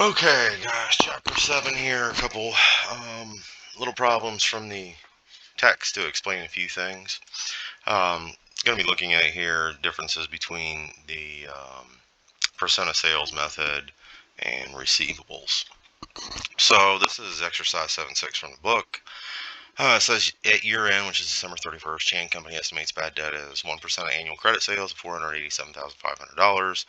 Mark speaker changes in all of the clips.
Speaker 1: Okay, guys, chapter 7 here. A couple little problems from the text to explain a few things. Going to be looking at here differences between the percent of sales method and receivables. So this is exercise 7.6 from the book. It says at year end, which is December 31st, Chain Company estimates bad debt is 1% of annual credit sales of $487,500.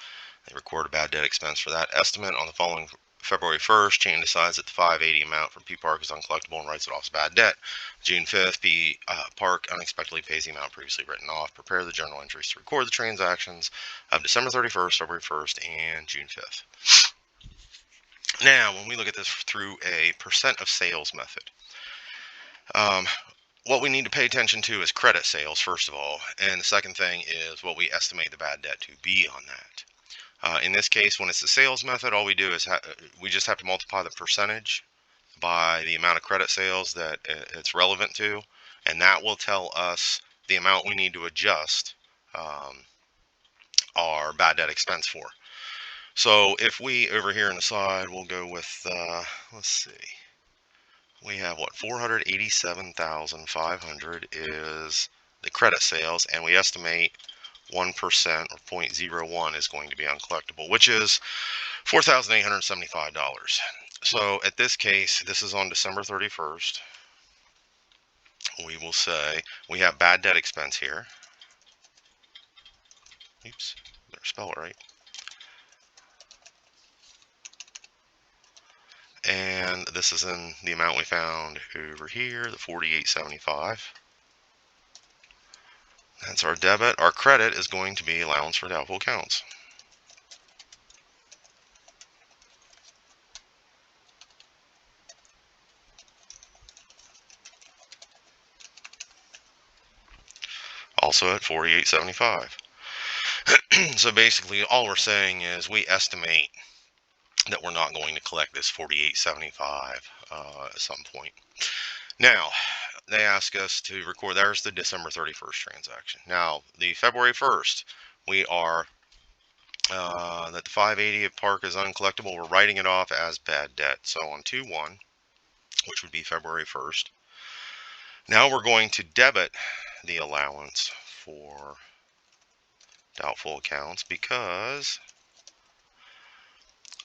Speaker 1: They record a bad debt expense for that estimate. On the following February 1st, Chain decides that the $580 amount from P Park is uncollectible and writes it off as bad debt. June 5th, P Park unexpectedly pays the amount previously written off. Prepare the journal entries to record the transactions of December 31st, February 1st, and June 5th. Now, when we look at this through a percent of sales method, what we need to pay attention to is credit sales, first of all, and the second thing is what we estimate the bad debt to be on that. In this case, when it's the sales method, all we do is we just have to multiply the percentage by the amount of credit sales that it's relevant to, and that will tell us the amount we need to adjust our bad debt expense for. So if we, over here on the side, we'll go with, let's see, we have what, 487,500 is the credit sales, and we estimate 1% or 0.01 is going to be uncollectible, which is $4,875. So at this case, this is on December 31st. We will say we have bad debt expense here. Oops, better spell it right. And this is in the amount we found over here, the 4875. That's our debit. Our credit is going to be allowance for doubtful accounts. Also at 4875. So basically all we're saying is we estimate that we're not going to collect this 4875 at some point. Now, they ask us to record, there's the December 31st transaction. Now, the February 1st, we are, that the 580 at Park is uncollectible. We're writing it off as bad debt. So on 2/1, which would be February 1st, now we're going to debit the allowance for doubtful accounts, because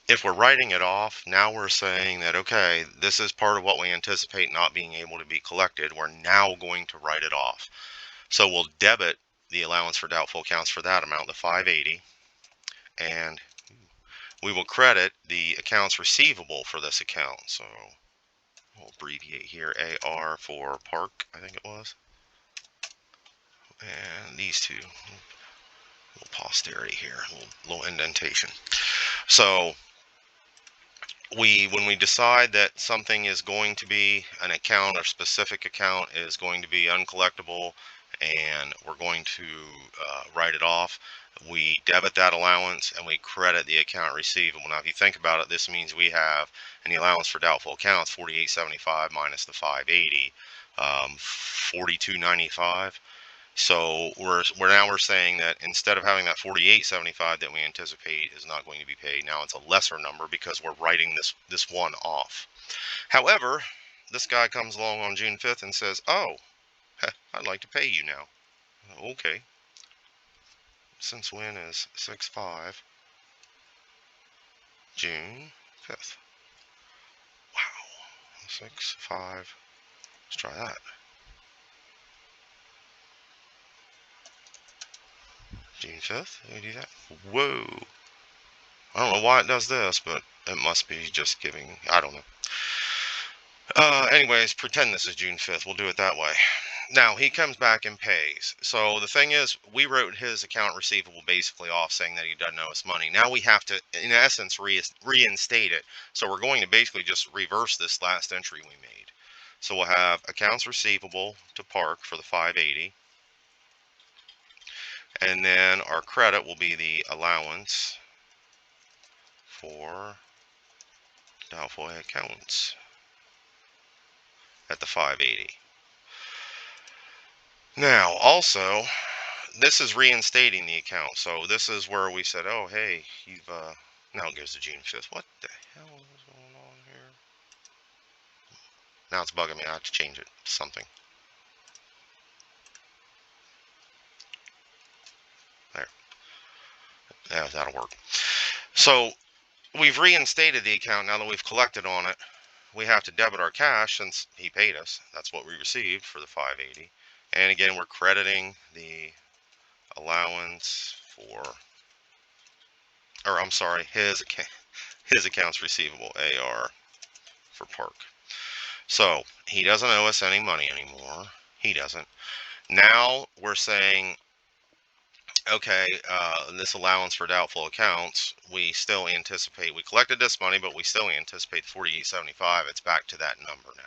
Speaker 1: if we're writing it off, now we're saying that, okay, this is part of what we anticipate not being able to be collected. We're now going to write it off. So we'll debit the allowance for doubtful accounts for that amount, the 580, and we will credit the accounts receivable for this account. So we'll abbreviate here, AR for Park, I think it was. And these two, little posterity here, little indentation. So when we decide that something is going to be an account or specific account is going to be uncollectible and we're going to write it off, we debit that allowance and we credit the account receivable. Now if you think about it, this means we have in the allowance for doubtful accounts 4875 minus the 580, 4295. So we're saying that instead of having that 4875 that we anticipate is not going to be paid, now it's a lesser number because we're writing this one off. However, this guy comes along on June 5th and says, "Oh, I'd like to pay you now." Okay. Since when is 6/5? June 5th. Wow. 6/5. Let's try that. June 5th? Let me do that. Whoa. I don't know why it does this, but it must be just giving, I don't know. Anyways, pretend this is June 5th. We'll do it that way. Now, he comes back and pays. So the thing is, we wrote his account receivable basically off saying that he doesn't owe us money. Now we have to, in essence, reinstate it. So we're going to basically just reverse this last entry we made. So we'll have accounts receivable to Park for the 580. And then our credit will be the allowance for doubtful accounts at the 580. Now, also, this is reinstating the account. So this is where we said, oh, hey, you've Now it goes to June 5th. What the hell is going on here? Now it's bugging me. I have to change it to something. There. Yeah, that'll work. So we've reinstated the account now that we've collected on it. We have to debit our cash since he paid us. That's what we received for the $580. And again, we're crediting the allowance for, or I'm sorry, his accounts receivable, AR, for Park. So he doesn't owe us any money anymore. He doesn't. Now we're saying, okay, this allowance for doubtful accounts, we still anticipate, we collected this money, but we still anticipate $48.75. It's back to that number now.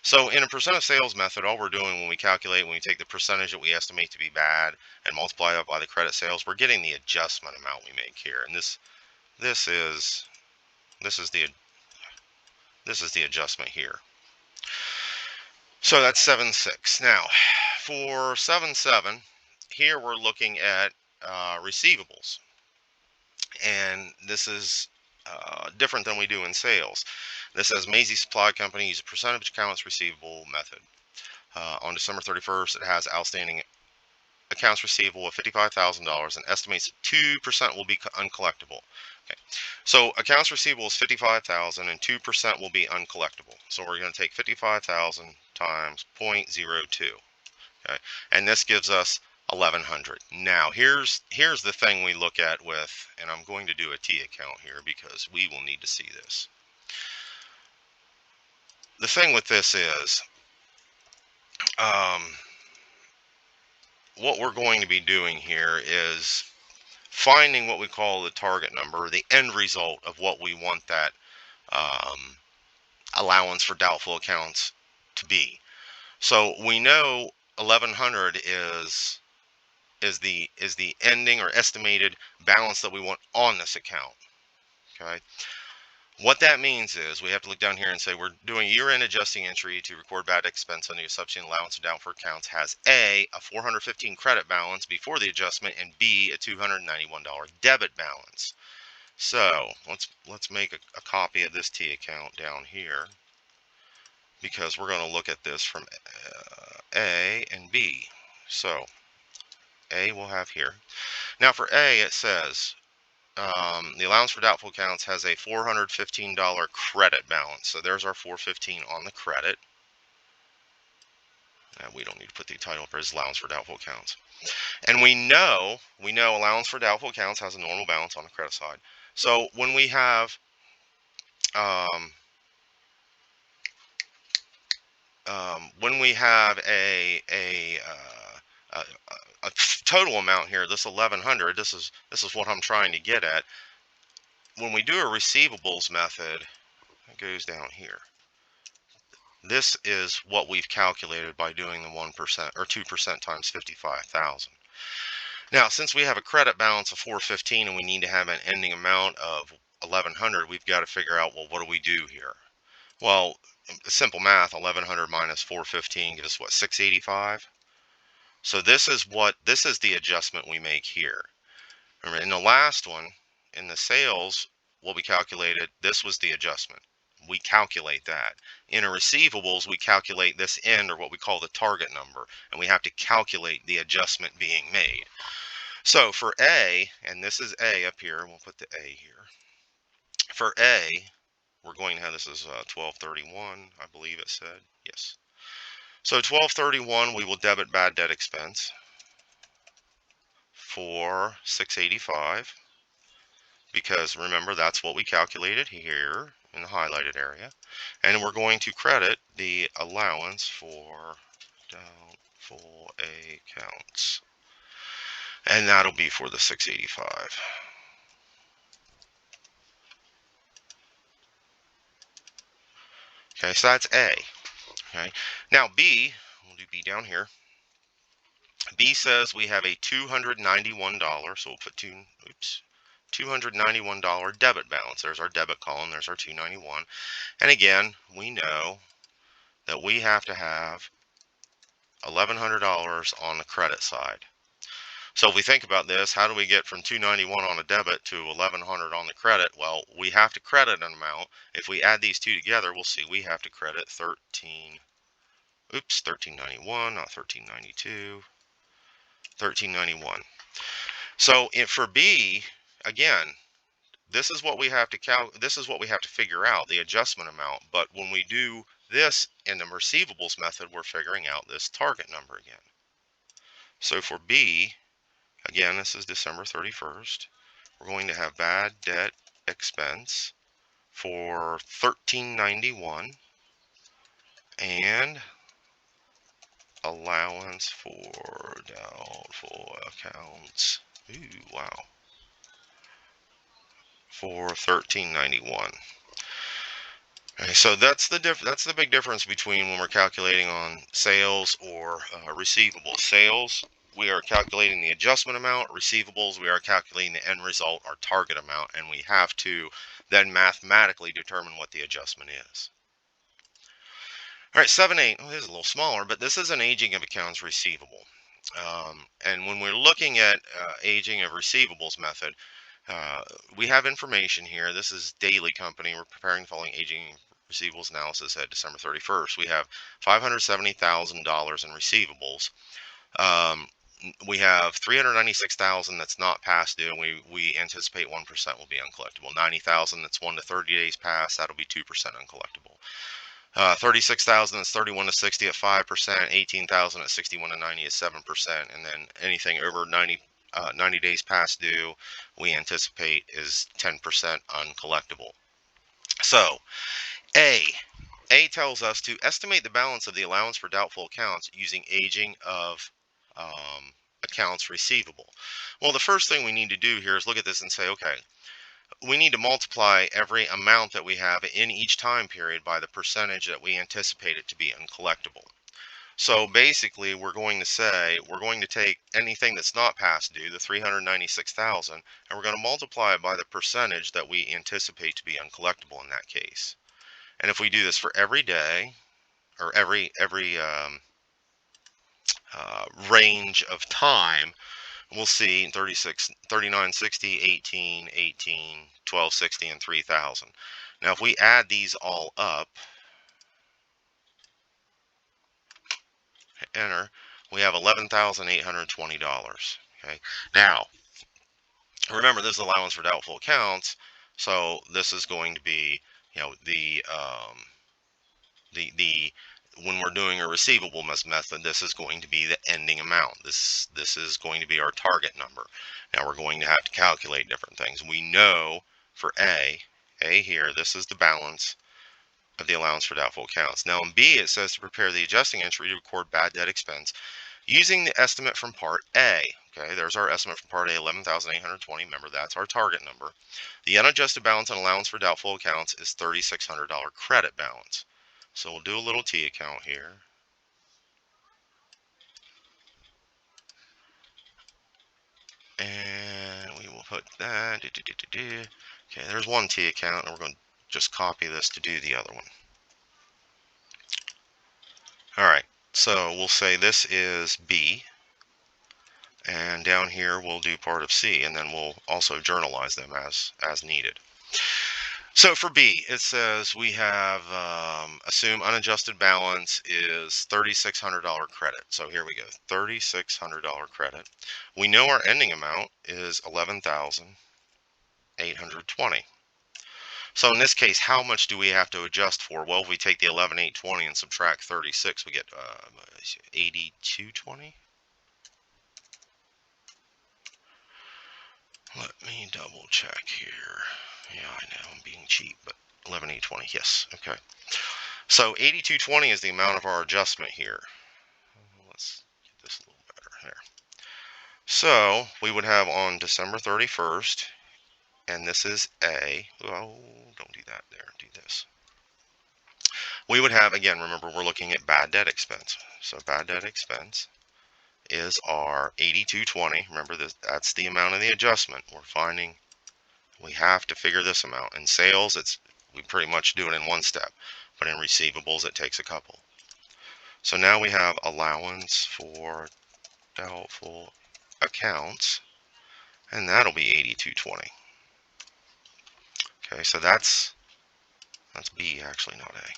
Speaker 1: So in a percent of sales method, all we're doing when we calculate, when we take the percentage that we estimate to be bad and multiply it by the credit sales, we're getting the adjustment amount we make here. And this is the adjustment here. So that's 7.6. Now for 7.7, here we're looking at receivables, and this is different than we do in sales. This says Maisie Supply Company uses a percentage accounts receivable method. On December 31st, it has outstanding accounts receivable of $55,000 and estimates 2% will be uncollectible. Okay, so accounts receivable is $55,000 and 2% will be uncollectible. So we're going to take 55,000 times 0.02. Okay, and this gives us 1,100. Now here's the thing we look at with, and I'm going to do a T account here because we will need to see this. The thing with this is, what we're going to be doing here is finding what we call the target number, the end result of what we want that allowance for doubtful accounts to be. So we know 1,100 is the ending or estimated balance that we want on this account. Okay. What that means is we have to look down here and say we're doing year-end adjusting entry to record bad expense on the assumption allowance of doubtful accounts has a 415 credit balance before the adjustment and B, a $291 debit balance. So let's make a copy of this T account down here because we're going to look at this from A and B. So A we'll have here. Now for A it says the allowance for doubtful accounts has a $415 credit balance. So there's our 415 on the credit. And we don't need to put the title for his allowance for doubtful accounts. And we know allowance for doubtful accounts has a normal balance on the credit side. So when we have a total amount here, this 1,100, this is what I'm trying to get at. When we do a receivables method, it goes down here. This is what we've calculated by doing the 1% or 2% times 55,000. Now, since we have a credit balance of 415 and we need to have an ending amount of 1,100, we've got to figure out, well, what do we do here? Well, simple math, 1,100 minus 415 gives us what, 685? So this is the adjustment we make here. Remember, in the last one, in the sales, what we calculated, this was the adjustment. We calculate that. In a receivables, we calculate this end, or what we call the target number, and we have to calculate the adjustment being made. So for A, and this is A up here, we'll put the A here. For A, we're going to have, this is 1231, I believe it said. Yes. So 1231, we will debit bad debt expense for 685, because remember, that's what we calculated here in the highlighted area. And we're going to credit the allowance for doubtful accounts, and that'll be for the 685. Okay, so that's A. Okay, now B, we'll do B down here. B says we have a $291, so we'll put $291 debit balance. There's our debit column, there's our 291. And again, we know that we have to have $1,100 on the credit side. So if we think about this, how do we get from 291 on a debit to 1100 on the credit? Well, we have to credit an amount. If we add these two together, we'll see we have to credit 1391, not 1392, 1391. So for B, again, this is what we have to this is what we have to figure out, the adjustment amount. But when we do this in the receivables method, we're figuring out this target number again. So for B, again, this is December 31st. We're going to have bad debt expense for $13.91 and allowance for doubtful accounts. Ooh, wow. For $13.91. Okay, so that's the big difference between when we're calculating on sales or receivables. Sales, we are calculating the adjustment amount. Receivables, we are calculating the end result, our target amount, and we have to then mathematically determine what the adjustment is. All right, 7.8. Oh, this is a little smaller, but this is an aging of accounts receivable. And when we're looking at aging of receivables method, we have information here. This is Daily Company. We're preparing the following aging receivables analysis at December 31st. We have $570,000 in receivables. We have $396,000 that's not past due, and we anticipate 1% will be uncollectible. $90,000 that's 1 to 30 days past, that'll be 2% uncollectible. $36,000 that's 31 to 60 at 5%, $18,000 at 61 to 90 is 7%, and then anything over 90 days past due, we anticipate is 10% uncollectible. So, A tells us to estimate the balance of the allowance for doubtful accounts using aging of accounts receivable. Well, the first thing we need to do here is look at this and say, okay, we need to multiply every amount that we have in each time period by the percentage that we anticipate it to be uncollectible. So basically, we're going to take anything that's not past due, the 396,000, and we're going to multiply it by the percentage that we anticipate to be uncollectible in that case. And if we do this for every day, or every range of time, we'll see 36, 3960, 18, 18, 1260, and 3000. Now, if we add these all up, enter, we have $11,820. Okay. Now, remember, this is allowance for doubtful accounts, so this is going to be, you know, when we're doing a receivable method, this is going to be the ending amount. This is going to be our target number. Now we're going to have to calculate different things. We know for A here, this is the balance of the allowance for doubtful accounts. Now in B, it says to prepare the adjusting entry to record bad debt expense using the estimate from Part A. Okay, there's our estimate from Part A, $11,820. Remember, that's our target number. The unadjusted balance on allowance for doubtful accounts is $3,600 credit balance. So we'll do a little T account here. And we will put that. Okay, there's one T account, and we're going to just copy this to do the other one. All right, so we'll say this is B. And down here, we'll do part of C, and then we'll also journalize them as needed. So for B, it says we have assume unadjusted balance is $3,600 credit. So here we go, $3,600 credit. We know our ending amount is $11,820. So in this case, how much do we have to adjust for? Well, if we take the $11,820 and subtract 36, we get $8,220. Let me double check here. Yeah, I know I'm being cheap, but 11,820, yes, okay. So 8,220 is the amount of our adjustment here. Let's get this a little better here. So we would have on December 31st, and this is A. Oh, don't do that there, do this. We would have, again, remember we're looking at bad debt expense. So bad debt expense is our 8,220. Remember, that's the amount of the adjustment. We're finding we have to figure this amount. In sales, we pretty much do it in one step, but in receivables, it takes a couple. So now we have allowance for doubtful Accounts, and that'll be 8220. Okay, so that's B actually, not A.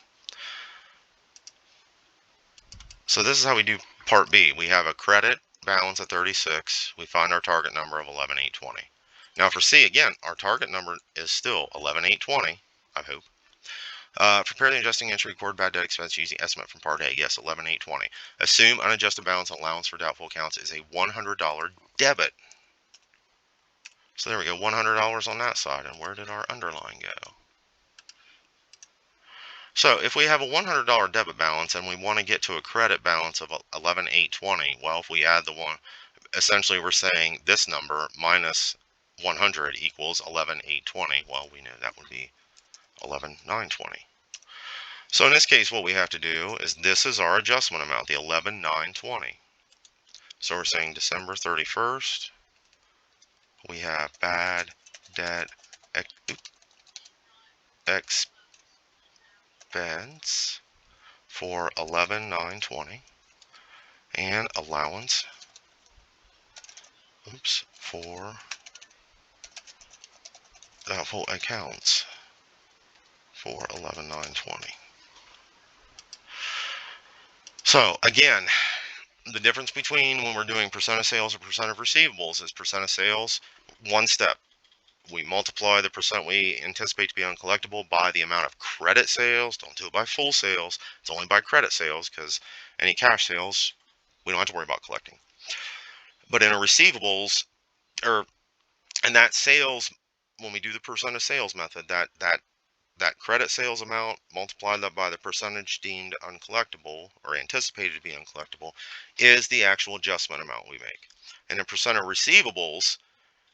Speaker 1: So this is how we do part B. We have a credit balance of 36. We find our target number of 11,820. Now for C, again, our target number is still 11,820, I hope. Prepare the adjusting entry, record bad debt expense using estimate from part A. Yes, 11,820. Assume unadjusted balance allowance for doubtful accounts is a $100 debit. So there we go, $100 on that side. And where did our underline go? So if we have a $100 debit balance and we want to get to a credit balance of 11,820, well, if we add the one, essentially we're saying this number minus 100 equals 11,820. Well, we know that would be 11,920. So in this case, what we have to do is this is our adjustment amount, the 11,920. So we're saying December 31st, we have bad debt expense for 11,920 and allowance for doubtful accounts for 11,920. So again, the difference between when we're doing percent of sales or percent of receivables is percent of sales, one step. We multiply the percent we anticipate to be uncollectible by the amount of credit sales. Don't do it by full sales. It's only by credit sales, because any cash sales, we don't have to worry about collecting. But in a receivables, and that sales, when we do the percent of sales method, that credit sales amount multiplied by the percentage deemed uncollectible or anticipated to be uncollectible is the actual adjustment amount we make. And in percent of receivables,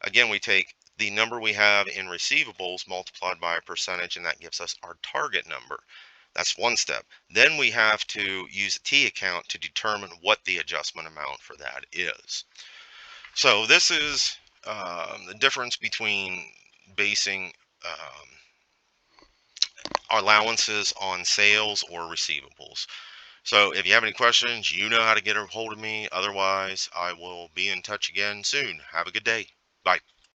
Speaker 1: again, we take the number we have in receivables multiplied by a percentage, and that gives us our target number. That's one step. Then we have to use a T account to determine what the adjustment amount for that is. So this is the difference between basing allowances on sales or receivables. So if you have any questions, you know how to get a hold of me. Otherwise, I will be in touch again soon. Have a good day. Bye.